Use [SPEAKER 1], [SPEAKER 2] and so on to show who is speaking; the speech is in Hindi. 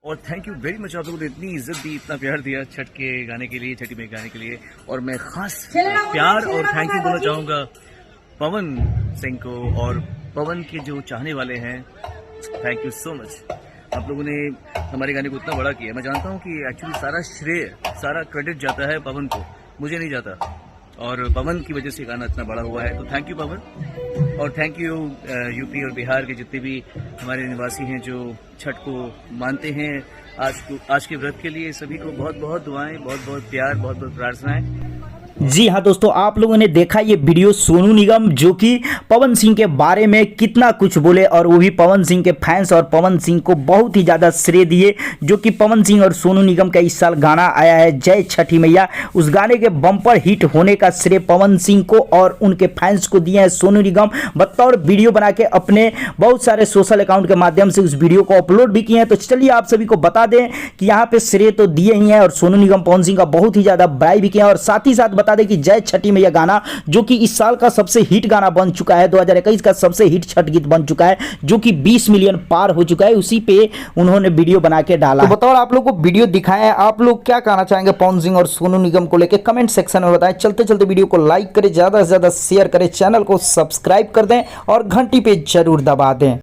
[SPEAKER 1] और थैंक यू वेरी मच, आप लोगों ने इतनी इज्जत दी, इतना प्यार दिया छठ के गाने के लिए, छठी में गाने के लिए। और मैं खास प्यार और थैंक यू बोलना चाहूँगा पवन सिंह को और पवन के जो चाहने वाले हैं। थैंक यू सो मच, आप लोगों ने हमारे गाने को इतना बड़ा किया। मैं जानता हूँ कि एक्चुअली सारा श्रेय, सारा क्रेडिट जाता है पवन को, मुझे नहीं जाता, और पवन की वजह से गाना इतना बड़ा हुआ है। तो थैंक यू पवन, और थैंक यू यूपी और बिहार के जितने भी हमारे निवासी हैं जो छठ को मानते हैं। आज के व्रत के लिए सभी को बहुत बहुत दुआएं, बहुत बहुत प्यार, बहुत बहुत प्रार्थनाएं।
[SPEAKER 2] जी हाँ दोस्तों, आप लोगों ने देखा ये वीडियो, सोनू निगम जो कि पवन सिंह के बारे में कितना कुछ बोले, और वो भी पवन सिंह के फैंस और पवन सिंह को बहुत ही ज़्यादा श्रेय दिए। जो कि पवन सिंह और सोनू निगम का इस साल गाना आया है जय छठी मैया, उस गाने के बम्पर हिट होने का श्रेय पवन सिंह को और उनके फैंस को दिए हैं सोनू निगम। बतौर वीडियो बना के अपने बहुत सारे सोशल अकाउंट के माध्यम से उस वीडियो को अपलोड भी किए हैं। तो चलिए आप सभी को बता दें कि यहाँ पे श्रेय तो दिए ही हैं, और सोनू निगम पवन सिंह का बहुत ही ज़्यादा बड़ाई भी किया, और साथ ही साथ बता दें कि जय छठी मैया गाना जो कि इस साल का सबसे हिट गाना बन चुका है, 2021 का सबसे हिट छठ गीत बन चुका है, जो कि 20 मिलियन पार हो चुका है, उसी पे उन्होंने वीडियो बना के डाला। तो बताओ आप लोग को वीडियो दिखाएं, आप लोग क्या कहना चाहेंगे पवन सिंह और सोनू निगम को लेकर, कमेंट सेक्शन में बताएं। चलते चलते वीडियो को लाइक करें, ज्यादा से ज्यादा शेयर करें, चैनल को सब्सक्राइब कर दें और घंटी पे जरूर दबा दें।